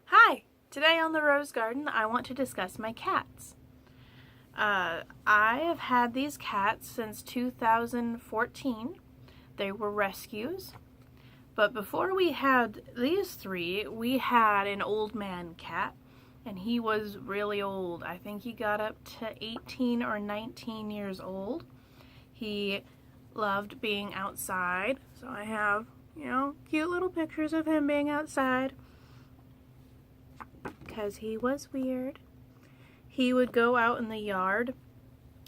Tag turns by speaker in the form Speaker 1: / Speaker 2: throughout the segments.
Speaker 1: Hi! Today on the Rose Garden, I want to discuss my cats. I have had these cats since 2014. They were rescues. But before we had these three, we had an old man cat, and he was really old. I think he got up to 18 or 19 years old. He loved being outside, so I have, cute little pictures of him being outside because he was weird. He would go out in the yard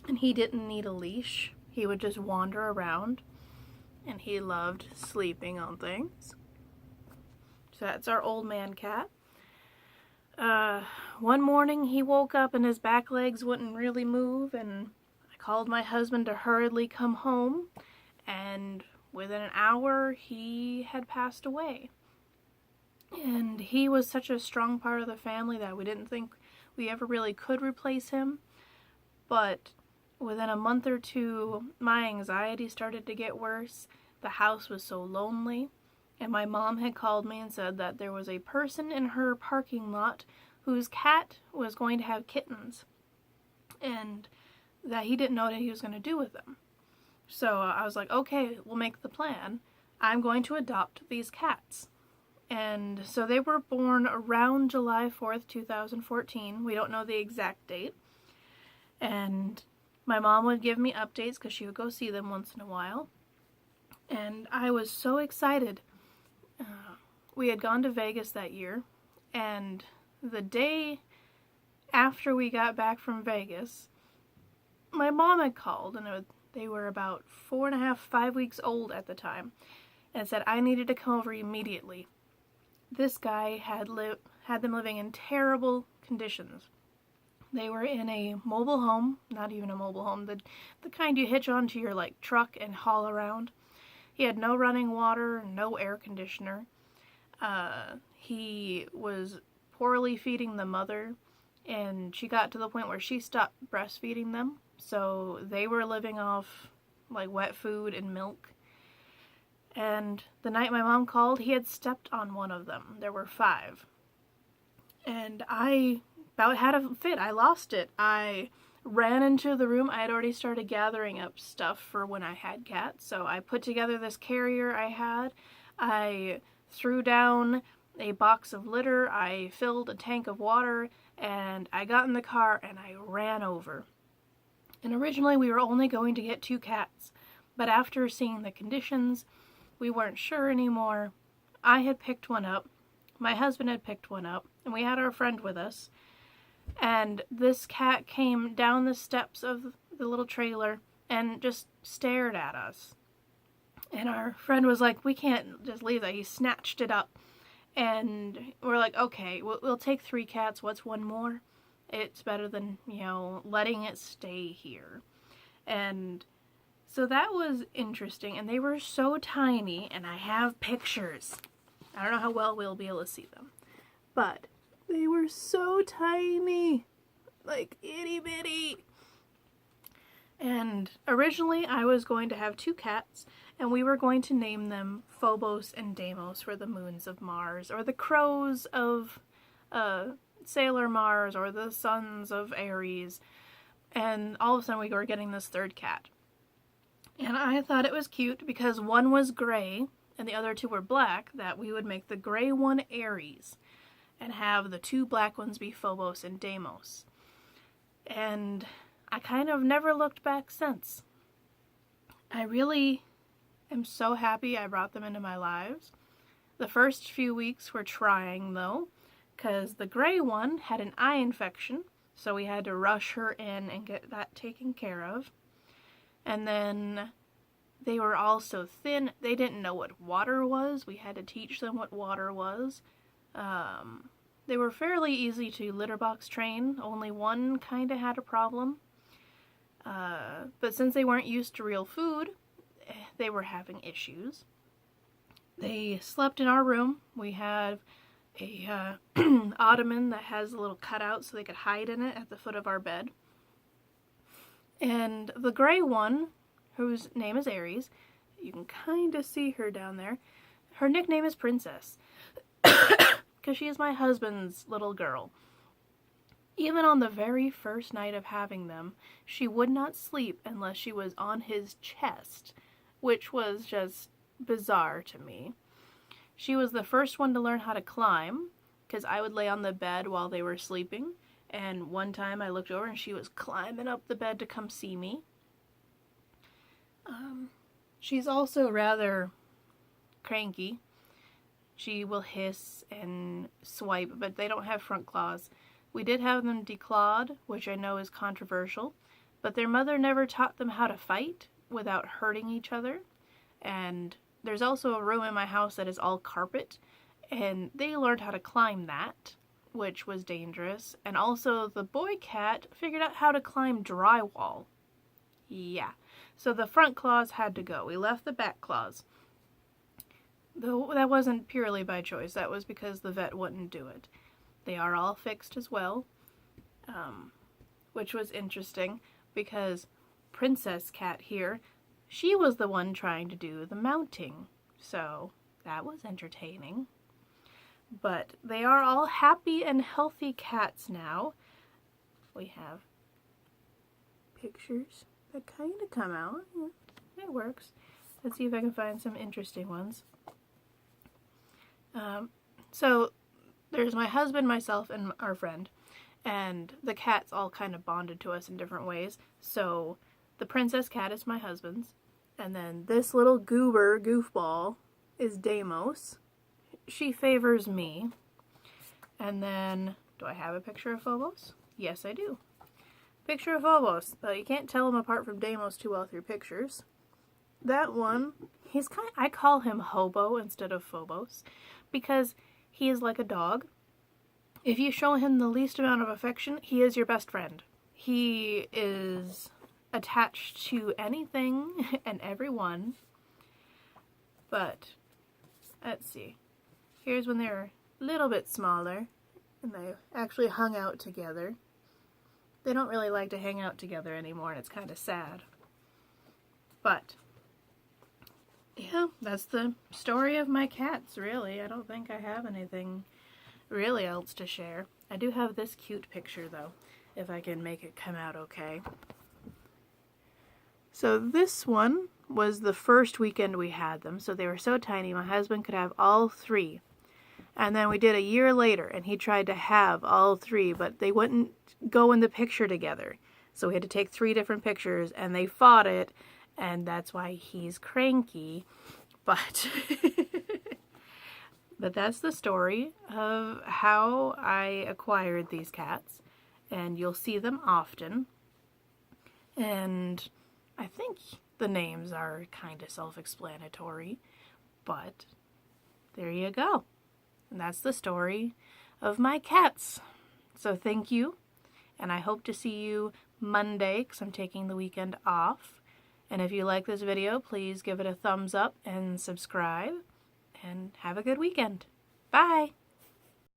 Speaker 1: and he didn't need a leash. He would just wander around and he loved sleeping on things. So that's our old man cat. One morning he woke up and his back legs wouldn't really move, and I called my husband to hurriedly come home, and within an hour he had passed away. And he was such a strong part of the family that we didn't think we ever really could replace him. But within a month or two, my anxiety started to get worse. The house was so lonely. And my mom had called me and said that there was a person in her parking lot whose cat was going to have kittens. And that he didn't know what he was going to do with them. So I was like, okay, we'll make the plan. I'm going to adopt these cats. And so they were born around July 4th, 2014. We don't know the exact date. And my mom would give me updates because she would go see them once in a while. And I was so excited. We had gone to Vegas that year. And the day after we got back from Vegas, my mom had called. And they were about 4.5, 5 weeks old at the time. And said I needed to come over immediately. This guy had them living in terrible conditions. They were in a mobile home, not even a mobile home, the kind you hitch onto your truck and haul around. He had no running water, no air conditioner. He was poorly feeding the mother, and she got to the point where she stopped breastfeeding them, so they were living off wet food and milk. And the night my mom called, he had stepped on one of them. There were 5. And I about had a fit. I lost it. I ran into the room. I had already started gathering up stuff for when I had cats. So I put together this carrier I had. I threw down a box of litter. I filled a tank of water. And I got in the car and I ran over. And originally we were only going to get 2 cats. But after seeing the conditions, we weren't sure anymore. I had picked one up. My husband had picked one up. And we had our friend with us. And this cat came down the steps of the little trailer and just stared at us. And our friend was like, we can't just leave that. He snatched it up. And we're like, okay, we'll take 3 cats. What's one more? It's better than, letting it stay here. And so that was interesting, and they were so tiny, and I have pictures. I don't know how well we'll be able to see them, but they were so tiny, itty bitty. And originally I was going to have 2 cats, and we were going to name them Phobos and Deimos, for the moons of Mars, or the crows of Sailor Mars, or the sons of Ares. And all of a sudden we were getting this 3rd cat. And I thought it was cute because one was gray and the other 2 were black, that we would make the gray one Ares and have the 2 black ones be Phobos and Deimos. And I kind of never looked back since. I really am so happy I brought them into my lives. The first few weeks were trying though, because the gray one had an eye infection, so we had to rush her in and get that taken care of. And then they were all so thin, they didn't know what water was. We had to teach them what water was. They were fairly easy to litter box train. Only one kind of had a problem. But since they weren't used to real food, they were having issues. They slept in our room. We had a ottoman that has a little cutout so they could hide in it at the foot of our bed. And the gray one, whose name is Ares, you can kind of see her down there, her nickname is Princess. because she is my husband's little girl. Even on the very first night of having them, she would not sleep unless she was on his chest, which was just bizarre to me. She was the first one to learn how to climb, because I would lay on the bed while they were sleeping, and one time I looked over and she was climbing up the bed to come see me. She's also rather cranky. She will hiss and swipe, but they don't have front claws. We did have them declawed, which I know is controversial, but their mother never taught them how to fight without hurting each other. And there's also a room in my house that is all carpet, and they learned how to climb that, which was dangerous. And also the boy cat figured out how to climb drywall. Yeah, so the front claws had to go. We left the back claws. Though that wasn't purely by choice, that was because the vet wouldn't do it. They are all fixed as well, which was interesting because Princess Cat here, she was the one trying to do the mounting, so that was entertaining. But they are all happy and healthy cats now. We have pictures that kind of come out. Yeah, it works. Let's see if I can find some interesting ones. So there's my husband, myself, and our friend, and the cats all kind of bonded to us in different ways. So the Princess Cat is my husband's, and then this little goofball is Deimos. She favors me. And then, do I have a picture of Phobos? Yes, I do. Picture of Phobos. You can't tell him apart from Deimos too well through pictures. That one, I call him Hobo instead of Phobos, because he is like a dog. If you show him the least amount of affection, he is your best friend. He is attached to anything and everyone. But, let's see. Here's when they were a little bit smaller, and they actually hung out together. They don't really like to hang out together anymore, and it's kind of sad. But yeah, that's the story of my cats, really. I don't think I have anything really else to share. I do have this cute picture, though, if I can make it come out okay. So this one was the first weekend we had them, so they were so tiny my husband could have all three. And then we did a year later, and he tried to have all three, but they wouldn't go in the picture together. So we had to take 3 different pictures, and they fought it, and that's why he's cranky. But but that's the story of how I acquired these cats, and you'll see them often. And I think the names are kind of self-explanatory, but there you go. And that's the story of my cats. So thank you, and I hope to see you Monday, because I'm taking the weekend off. And if you like this video, please give it a thumbs up and subscribe, and have a good weekend. Bye!